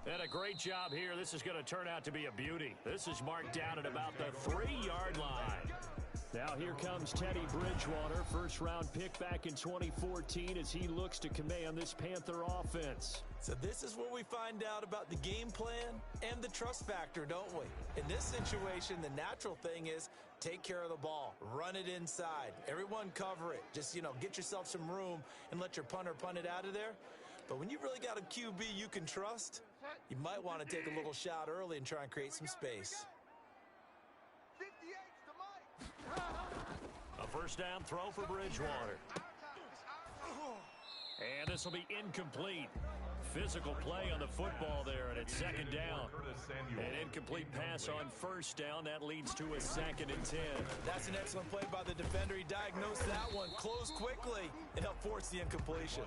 And a great job here. This is going to turn out to be a beauty. This is marked down at about the 3-yard line. Now here comes Teddy Bridgewater, first-round pick back in 2014 as he looks to command this Panther offense. So this is where we find out about the game plan and the trust factor, don't we? In this situation, the natural thing is take care of the ball, run it inside. Everyone cover it. Just, get yourself some room and let your punter punt it out of there. But when you really got a QB you can trust, you might want to take a little shot early and try and create some space. A first down throw for Bridgewater. And this will be incomplete. Physical play on the football there, and it's second down. An incomplete pass on first down. That leads to a 2nd and 10. That's an excellent play by the defender. He diagnosed that one, closed quickly, and helped force the incompletion.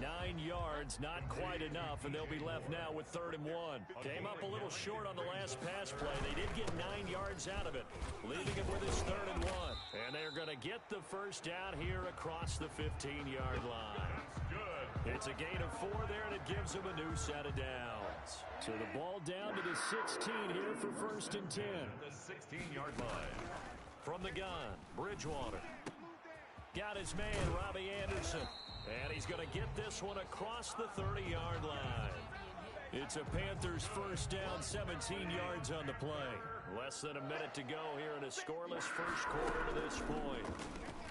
9 yards, not quite enough, and they'll be left now with 3rd and 1. Came up a little short on the last pass play. They did get 9 yards out of it, leaving him with his 3rd and 1. And they're going to get the first down here across the 15-yard line. It's a gain of 4 there, and it gives them a new set of downs. So the ball down to the 16 here for 1st and 10. The 16-yard line. From the gun, Bridgewater. Got his man, Robbie Anderson. And he's going to get this one across the 30-yard line. It's a Panthers first down, 17 yards on the play. Less than a minute to go here in a scoreless first quarter to this point.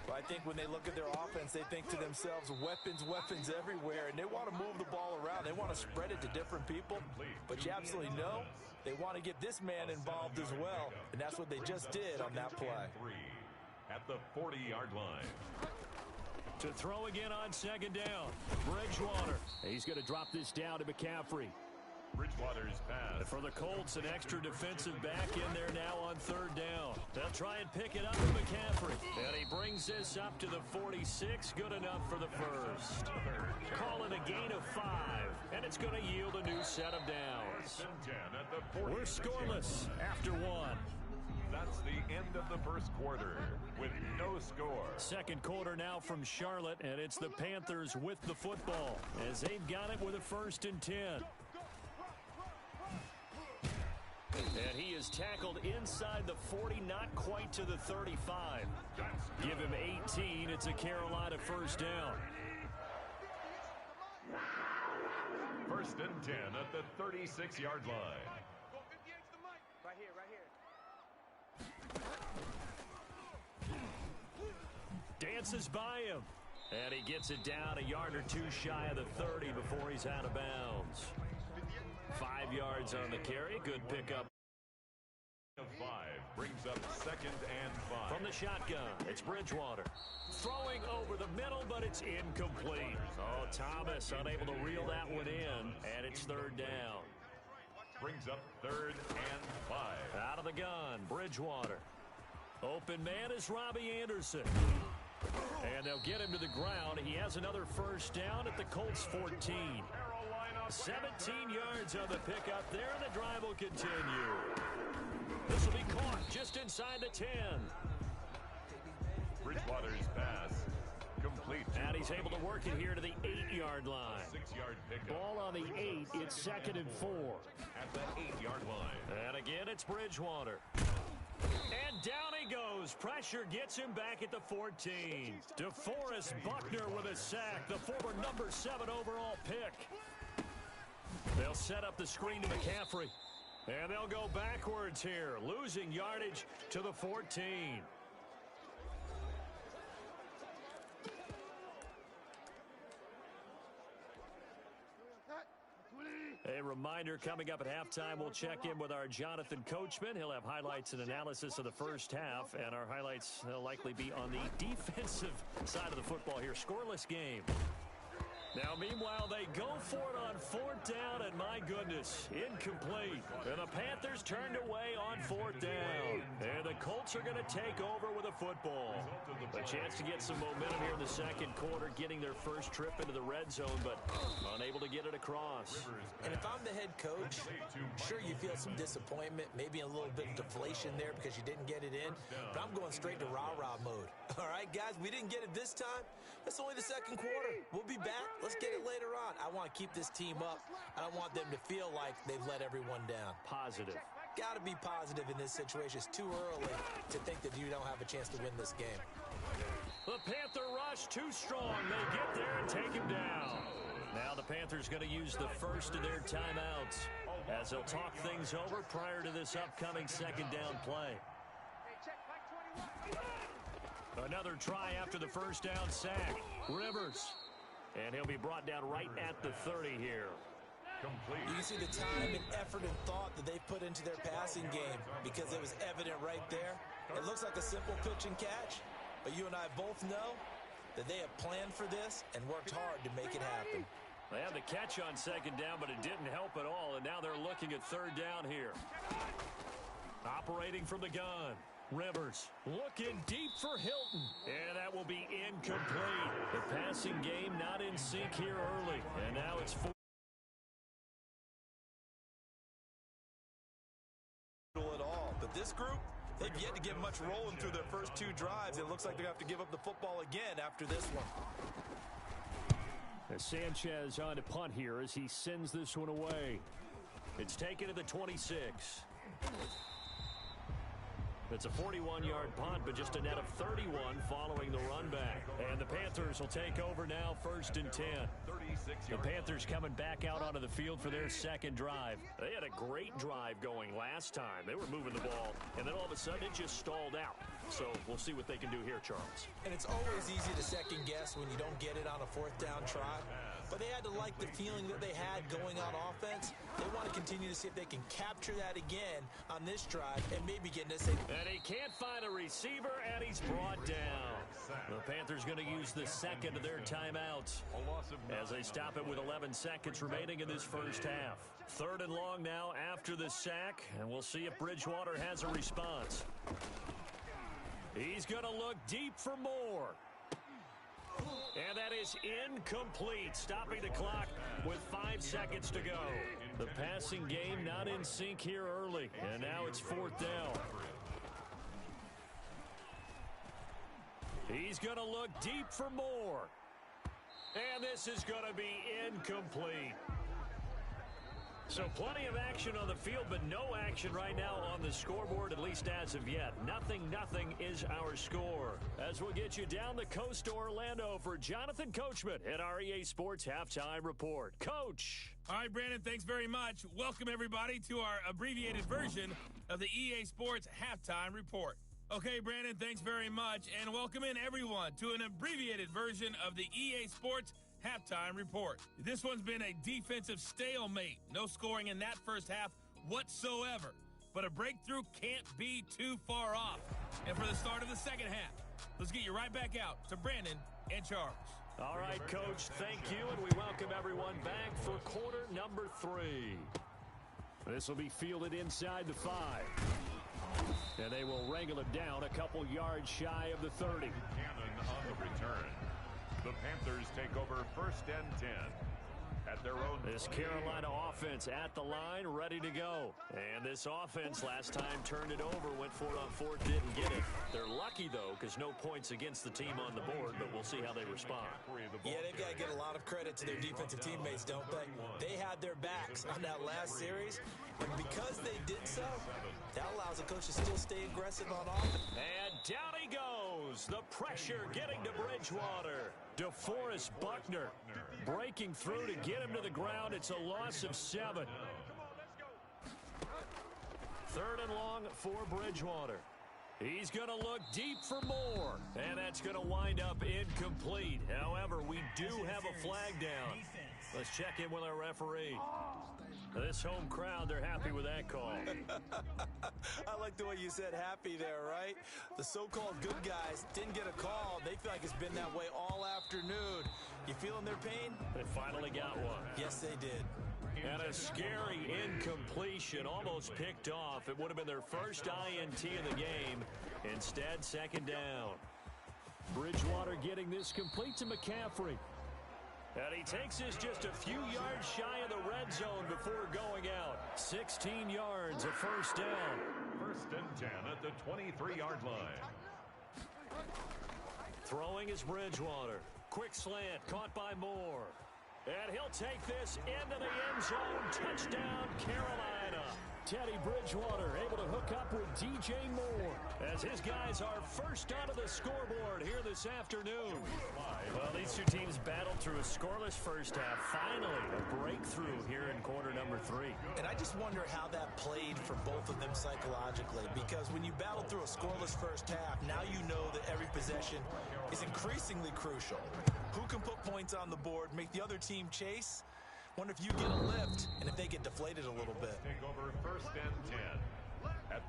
Well, I think when they look at their offense, they think to themselves, weapons, weapons everywhere, and they want to move the ball around. They want to spread it to different people, but you absolutely know they want to get this man involved as well, and that's what they just did on that play. At the 40-yard line. To throw again on second down, Bridgewater. He's going to drop this down to McCaffrey. Bridgewater's pass. For the Colts, an extra defensive back in there now on 3rd down. They'll try and pick it up with McCaffrey. And he brings this up to the 46. Good enough for the first. Call it a gain of 5. And it's going to yield a new set of downs. We're scoreless after 1. That's the end of the first quarter with no score. Second quarter now from Charlotte, and it's the Panthers with the football as they've got it with a 1st and 10. And he is tackled inside the 40, not quite to the 35. Give him 18. It's a Carolina first down. 1st and 10 at the 36-yard line. Right here, right here. Dances by him. And he gets it down a yard or 2 shy of the 30 before he's out of bounds. 5 yards on the carry. Good pickup. 5 brings up 2nd and 5. From the shotgun, it's Bridgewater. Throwing over the middle, but it's incomplete. Oh, Thomas unable to reel that one in, and it's 3rd down. Brings up 3rd and 5. Out of the gun, Bridgewater. Open man is Robbie Anderson. And they'll get him to the ground. He has another first down at the Colts 14. 17 yards on the pickup there, and the drive will continue. This will be caught just inside the 10. Bridgewater's pass complete. And he's able to work it here to the 8-yard line. 6-yard pickup. Ball on the 8. It's 2nd and 4. At the 8-yard line. And again, it's Bridgewater. And down he goes. Pressure gets him back at the 14. DeForest Buckner with a sack, the former number 7 overall pick. They'll set up the screen to McCaffrey. And they'll go backwards here, losing yardage to the 14. A reminder, coming up at halftime, we'll check in with our Jonathan Coachman. He'll have highlights and analysis of the first half, and our highlights will likely be on the defensive side of the football here. Scoreless game. Now, meanwhile, they go for it on 4th down, and my goodness, incomplete. And the Panthers turned away on 4th down. And the Colts are going to take over with a football. A chance to get some momentum here in the second quarter, getting their first trip into the red zone, but unable to get it across. And if I'm the head coach, sure, you feel some disappointment, maybe a little bit of deflation there because you didn't get it in, but I'm going straight to rah-rah mode. All right, guys, we didn't get it this time. That's only the second quarter. We'll be back. Let's get it later on. I want to keep this team up. I don't want them to feel like they've let everyone down. Positive. Got to be positive in this situation. It's too early to think that you don't have a chance to win this game. The Panther rush too strong. They get there and take him down. Now the Panthers going to use the first of their timeouts as they'll talk things over prior to this upcoming second down play. Another try after the first down sack. Rivers. And he'll be brought down right at the 30 here. You can see the time and effort and thought that they've put into their passing game because it was evident right there. It looks like a simple pitch and catch, but you and I both know that they have planned for this and worked hard to make it happen. They had the catch on second down, but it didn't help at all, and now they're looking at third down here. Operating from the gun. Rivers looking deep for Hilton. And that will be incomplete. The passing game not in sync here early. And now it's at all. But this group, they've yet to get much rolling through their first two drives. It looks like they're going to have to give up the football again after this one. As Sanchez on to punt here as he sends this one away. It's taken to the 26. It's a 41-yard punt, but just a net of 31 following the run back. And the Panthers will take over now, 1st and 10. The Panthers coming back out onto the field for their second drive. They had a great drive going last time. They were moving the ball, and then all of a sudden it just stalled out. So we'll see what they can do here, Charles. And it's always easy to second guess when you don't get it on a fourth down try. But they had to like the feeling that they had going on offense. They want to continue to see if they can capture that again on this drive and maybe get into say. And he can't find a receiver, and he's brought down. The Panthers going to use the second of their timeouts as they stop it with 11 seconds remaining in this first half. 3rd and long now after the sack, and we'll see if Bridgewater has a response. He's going to look deep for more. And that is incomplete, stopping the clock with 5 seconds to go. The passing game not in sync here early, and now it's 4th down. He's going to look deep for more. And this is going to be incomplete. So plenty of action on the field, but no action right now on the scoreboard, at least as of yet. 0-0 is our score. As we'll get you down the coast to Orlando for Jonathan Coachman at our EA Sports Halftime Report. Coach. All right, Brandon, thanks very much. Welcome, everybody, to our abbreviated version of the EA Sports Halftime Report. Okay, Brandon, thanks very much, and welcome in, everyone, to an abbreviated version of the EA Sports Halftime Report. This one's been a defensive stalemate. No scoring in that first half whatsoever. But a breakthrough can't be too far off. And for the start of the second half, let's get you right back out to Brandon and Charles. All right, Coach, thank you, and we welcome everyone back for quarter number 3. This will be fielded inside the 5. And they will wrangle it down a couple yards shy of the 30. Cannon on the return. The Panthers take over 1st and 10 at their own. This Carolina offense at the line, ready to go. And this offense last time turned it over, went for it on 4th, didn't get it. They're lucky, though, because no points against the team on the board, but we'll see how they respond. Yeah, they've got to get a lot of credit to their defensive teammates, don't they? They had their backs on that last series, and because they did so, that allows the coach to still stay aggressive on offense. And down he goes. The pressure getting to Bridgewater. DeForest Buckner breaking through to get him to the ground. It's a loss of 7. 3rd and long for Bridgewater. He's going to look deep for more. And that's going to wind up incomplete. However, we do have a flag down. Let's check in with our referee. This home crowd, they're happy with that call. I like the way you said happy there, right? The so-called good guys didn't get a call. They feel like it's been that way all afternoon. You feeling their pain? They finally got one. Yes, they did. And a scary incompletion, almost picked off. It would have been their first INT of the game. Instead, 2nd down. Bridgewater getting this complete to McCaffrey. And he takes this just a few yards shy of the red zone before going out. 16 yards, a 1st down. 1st and 10 at the 23-yard line. Throwing is Bridgewater. Quick slant, caught by Moore. He'll take this into the end zone. Touchdown, Carolina. Teddy Bridgewater able to hook up with DJ Moore as his guys are first onto the scoreboard here this afternoon. Well, these two teams battled through a scoreless first half. Finally, a breakthrough here in quarter number 3. And I just wonder how that played for both of them psychologically, because when you battle through a scoreless first half, now you know that every possession is increasingly crucial. Who can put points on the board, make the other team chase? Wonder if you get a lift and if they get deflated a little bit. Take over first and 10.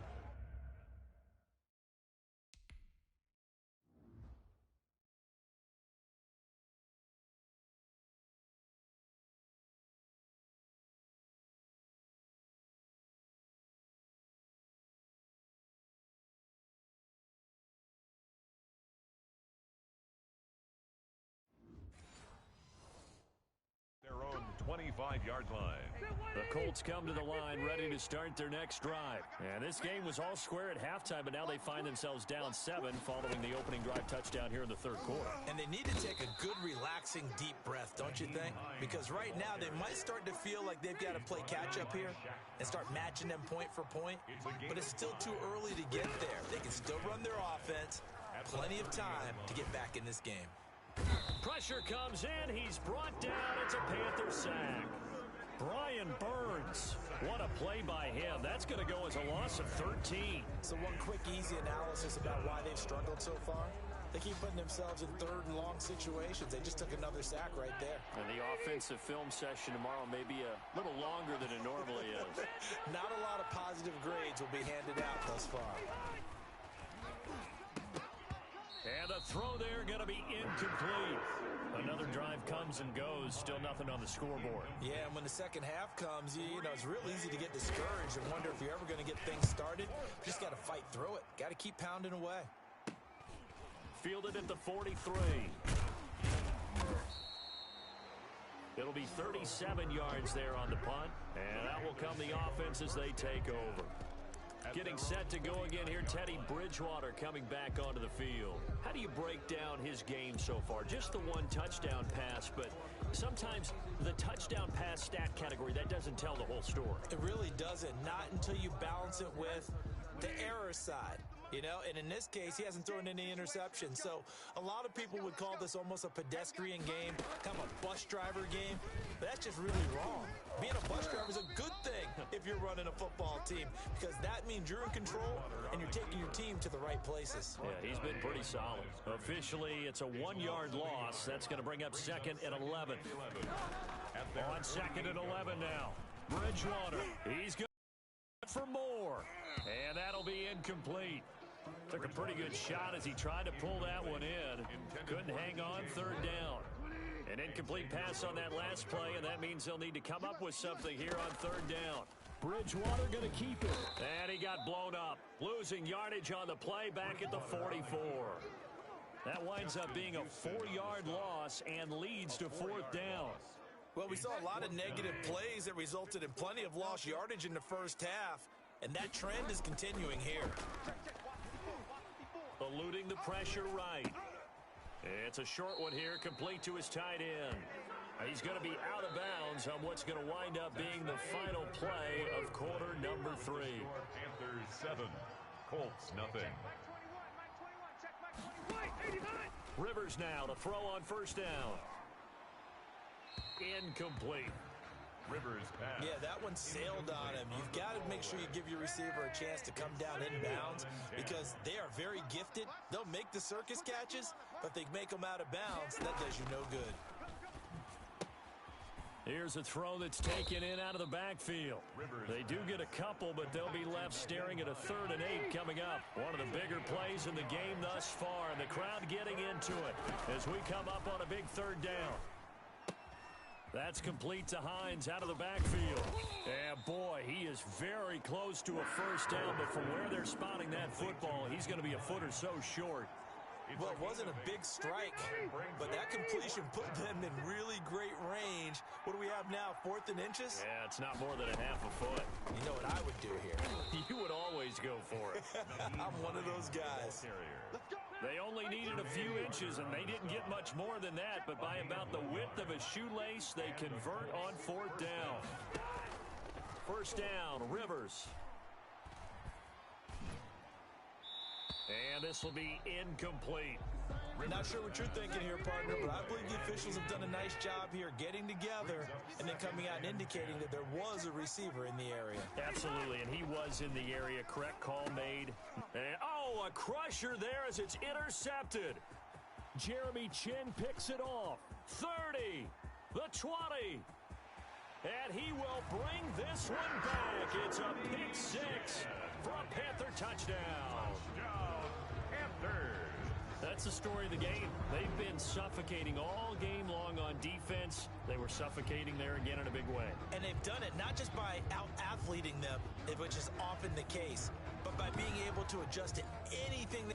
Their own 25-yard line. The Colts come to the line ready to start their next drive. And this game was all square at halftime, but now they find themselves down 7 following the opening drive touchdown here in the third quarter. And they need to take a good, relaxing, deep breath, don't you think? Because right now they might start to feel like they've got to play catch-up here and start matching them point for point. But it's still too early to get there. They can still run their offense. Plenty of time to get back in this game. Pressure comes in. He's brought down. It's a Panther sack. Brian Burns. What a play by him. That's going to go as a loss of 13. So one quick, easy analysis about why they've struggled so far. They keep putting themselves in third and long situations. They just took another sack right there. And the offensive film session tomorrow may be a little longer than it normally is. Not a lot of positive grades will be handed out thus far. And the throw there going to be incomplete. Another drive comes and goes. Still nothing on the scoreboard. Yeah, and when the second half comes, you know, it's real easy to get discouraged and wonder if you're ever going to get things started. Just got to fight through it. Got to keep pounding away. Fielded at the 43. It'll be 37 yards there on the punt. And that will come the offense as they take over. Getting set to go again here, Teddy Bridgewater coming back onto the field. How do you break down his game so far? Just the one touchdown pass, but sometimes the touchdown pass stat category, that doesn't tell the whole story. It really doesn't, not until you balance it with the error side. You know, and in this case, he hasn't thrown any interceptions. So a lot of people would call this almost a pedestrian game, kind of a bus driver game. But that's just really wrong. Being a bus driver is a good thing if you're running a football team, because that means you're in control and you're taking your team to the right places. Yeah, he's been pretty solid. Officially, it's a 1-yard loss. That's going to bring up second and 11. On second and 11 now. Bridgewater, he's going for more. And that'll be incomplete. Took a pretty good shot as he tried to pull that one in. Couldn't hang on third down. An incomplete pass on that last play, and that means they'll need to come up with something here on third down. Bridgewater going to keep it. And he got blown up. Losing yardage on the play back at the 44. That winds up being a 4-yard loss and leads to fourth down. Well, we saw a lot of negative plays that resulted in plenty of lost yardage in the first half, and that trend is continuing here. Eluding the pressure right. It's a short one here, complete to his tight end. He's going to be out of bounds on what's going to wind up being the final play of quarter number 3. Panthers 7, Colts nothing. Rivers now to throw on first down. Incomplete. Rivers pass. Yeah, that one sailed on him. You've got to make sure you give your receiver a chance to come down inbounds, because they are very gifted. They'll make the circus catches, but they make them out of bounds. That does you no good. Here's a throw that's taken in out of the backfield. They do get a couple, but they'll be left staring at a 3rd and 8 coming up. One of the bigger plays in the game thus far, and the crowd getting into it as we come up on a big 3rd down. That's complete to Hines out of the backfield. And boy, he is very close to a first down, but from where they're spotting that football, he's going to be a foot or so short. Well, it wasn't a big strike, but that completion put them in really great range. What do we have now, 4th and inches? Yeah, it's not more than a half a foot. You know what I would do here? You would always go for it. I'm one of those guys. They only needed a few inches, and they didn't get much more than that, but by about the width of a shoelace, they convert on 4th down. First down, Rivers. And this will be incomplete. Not sure what you're thinking here, partner, but I believe the officials have done a nice job here getting together and then coming out and indicating that there was a receiver in the area. Absolutely, and he was in the area. Correct call made. And, a crusher there as it's intercepted. Jeremy Chin picks it off. 30, the 20. And he will bring this one back. It's a pick 6 for a Panther touchdown. That's the story of the game. They've been suffocating all game long on defense. They were suffocating there again in a big way. And they've done it not just by out-athleting them, which is often the case, but by being able to adjust to anything.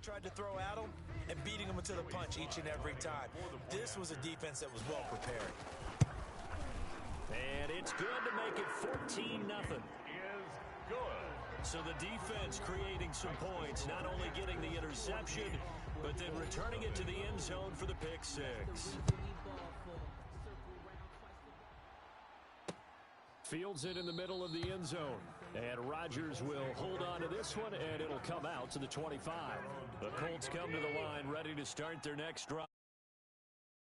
Tried to throw at him and beating him to the punch each and every time. This was a defense that was well prepared. And it's good to make it 14-0. Is good. So the defense creating some points, not only getting the interception, but then returning it to the end zone for the pick 6. Fields it in the middle of the end zone. And Rodgers will hold on to this one, and it'll come out to the 25. The Colts come to the line, ready to start their next drive.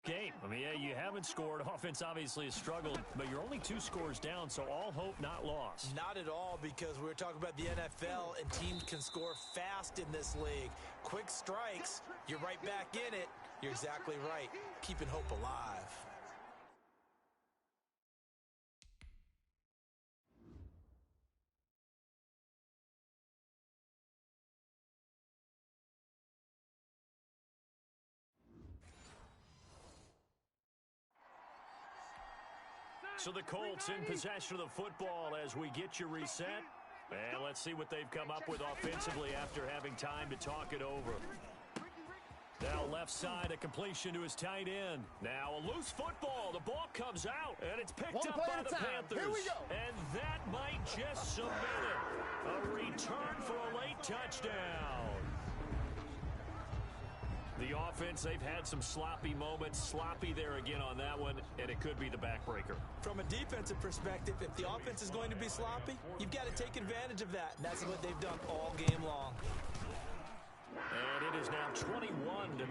Game. I mean, yeah, you haven't scored. Offense obviously has struggled, but you're only 2 scores down, so all hope not lost. Not at all, because we were talking about the NFL, and teams can score fast in this league. Quick strikes, you're right back in it. You're exactly right. Keeping hope alive. So the Colts in possession of the football as we get you reset. And let's see what they've come up with offensively after having time to talk it over. Now left side, a completion to his tight end. Now a loose football. The ball comes out, and it's picked up by the Panthers. Here we go. And that might just submit it. A return for a late touchdown. The offense, they've had some sloppy moments. Sloppy there again on that one, and it could be the backbreaker. From a defensive perspective, if the offense is going to be sloppy, you've got to take advantage of that. And that's what they've done all game long. And it is now 21-0.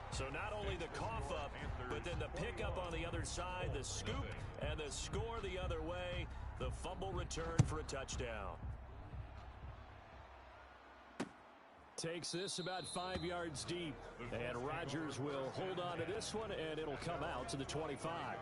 So not only the cough up, but then the pickup on the other side, the scoop, and the score the other way. The fumble return for a touchdown. Takes this about 5 yards deep. And Rodgers will hold on to this one, and it'll come out to the 25.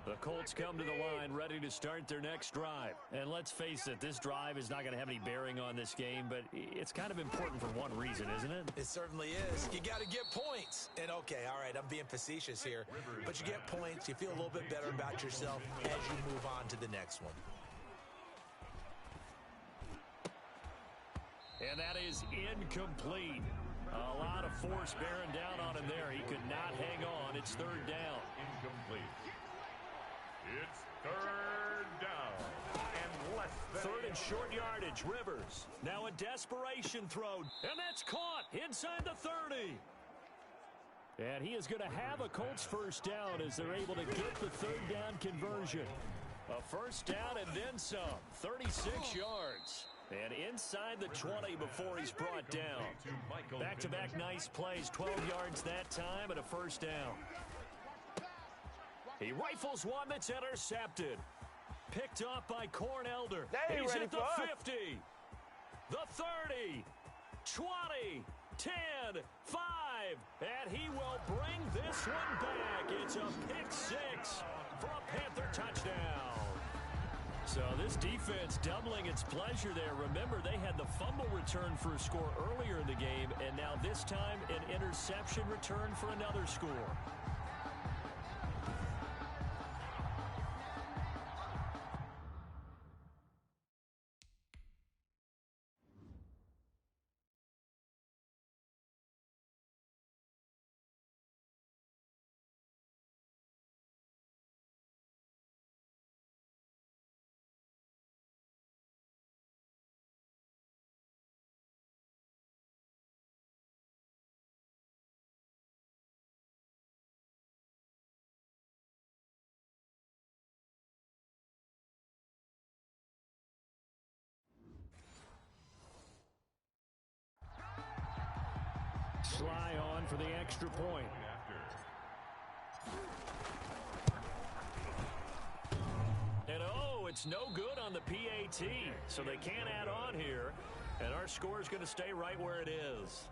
The Colts come to the line, ready to start their next drive. And let's face it, this drive is not going to have any bearing on this game, but it's kind of important for one reason, isn't it? It certainly is. You got to get points. And, okay, all right, I'm being facetious here. But you get points, you feel a little bit better about yourself as you move on to the next one. And that is incomplete. A lot of force bearing down on him there. He could not hang on. It's 3rd down. Incomplete. It's 3rd down. And less than 3rd and short yardage. Rivers. Now a desperation throw. And that's caught inside the 30. And he is going to have a Colts first down as they're able to get the 3rd down conversion. A first down and then some. 36 yards. And inside the 20 before he's brought down. Back-to-back nice plays. 12 yards that time and a first down. He rifles one that's intercepted. Picked off by Cornelder. He's at the 50. The 30. 20. 10. 5. And he will bring this one back. It's a pick 6 for a Panther touchdown. So this defense doubling its pleasure there. Remember, they had the fumble return for a score earlier in the game, and now this time an interception return for another score. Sly on for the extra point. And it's no good on the PAT, so they can't add on here, and our score is going to stay right where it is.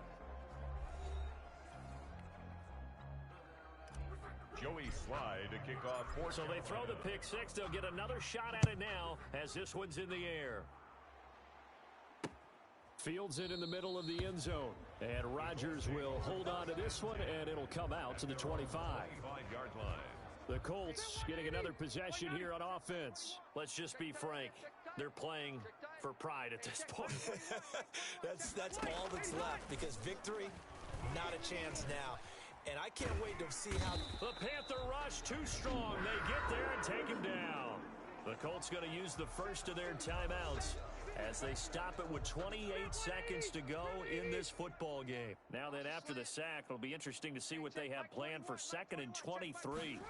Joey Sly to kick off. So they throw the pick six. They'll get another shot at it now as this one's in the air. Fields it in the middle of the end zone. And Rodgers will hold on to this one, and it'll come out to the 25. 5-yard line. The Colts getting another possession here on offense. Let's just be frank. They're playing for pride at this point. That's all that's left, because victory, not a chance now. And I can't wait to see how the Panther rush too strong. They get there and take him down. The Colts going to use the first of their timeouts as they stop it with 28 seconds to go in this football game. Now then, after the sack, it'll be interesting to see what they have planned for 2nd and 23.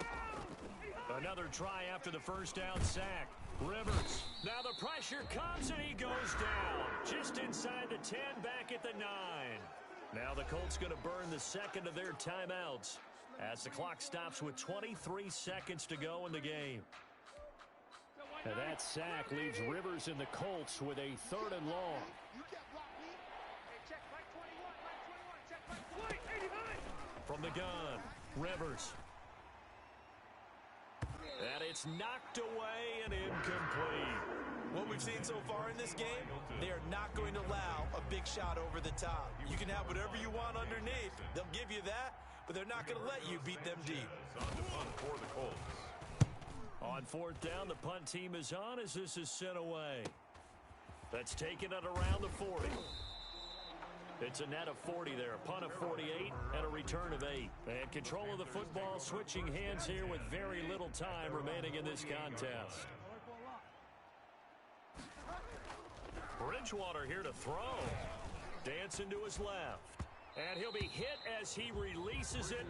Another try after the first down sack. Rivers. Now the pressure comes and he goes down. Just inside the 10, back at the 9. Now the Colts going to burn the second of their timeouts as the clock stops with 23 seconds to go in the game. And that sack leaves Rivers and the Colts with a 3rd and long. From the gun, Rivers. And it's knocked away and incomplete. What we've seen so far in this game, they are not going to allow a big shot over the top. You can have whatever you want underneath. They'll give you that, but they're not going to let you beat them deep. On the punt for the Colts. On 4th down, the punt team is on as this is sent away. That's taken at around the 40. It's a net of 40 there, a punt of 48, and a return of 8. And control of the football switching hands here with very little time remaining in this contest. Bridgewater here to throw. Dancing to his left. And he'll be hit as he releases it.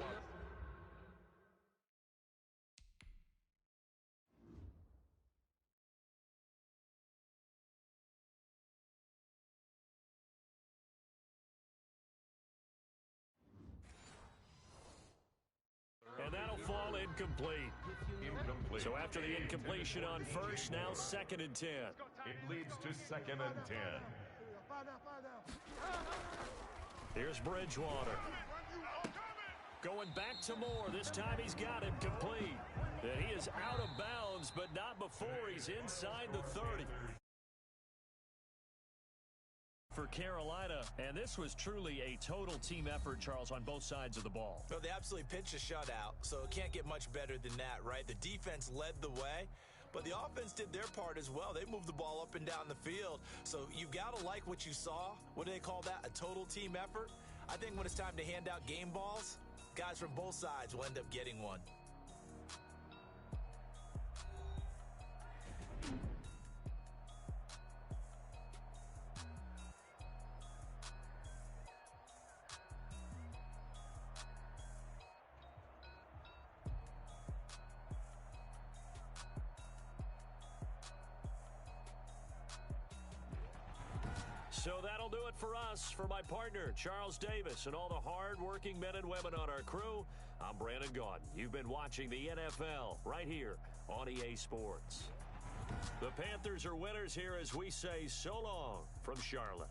And that'll fall incomplete. Incomplete. So after the incompletion on first, now 2nd and 10. It leads to 2nd and 10. Here's Bridgewater. Going back to Moore. This time he's got it complete. And he is out of bounds, but not before he's inside the 30. For Carolina, and this was truly a total team effort, Charles, on both sides of the ball. Well, they absolutely pitched a shutout, so it can't get much better than that, right? The defense led the way, but the offense did their part as well. They moved the ball up and down the field, so you got to like what you saw. What do they call that? A total team effort? I think when it's time to hand out game balls, guys from both sides will end up getting one. So that'll do it for us. For my partner, Charles Davis, and all the hard-working men and women on our crew, I'm Brandon Gaudin. You've been watching the NFL right here on EA Sports. The Panthers are winners here as we say so long from Charlotte.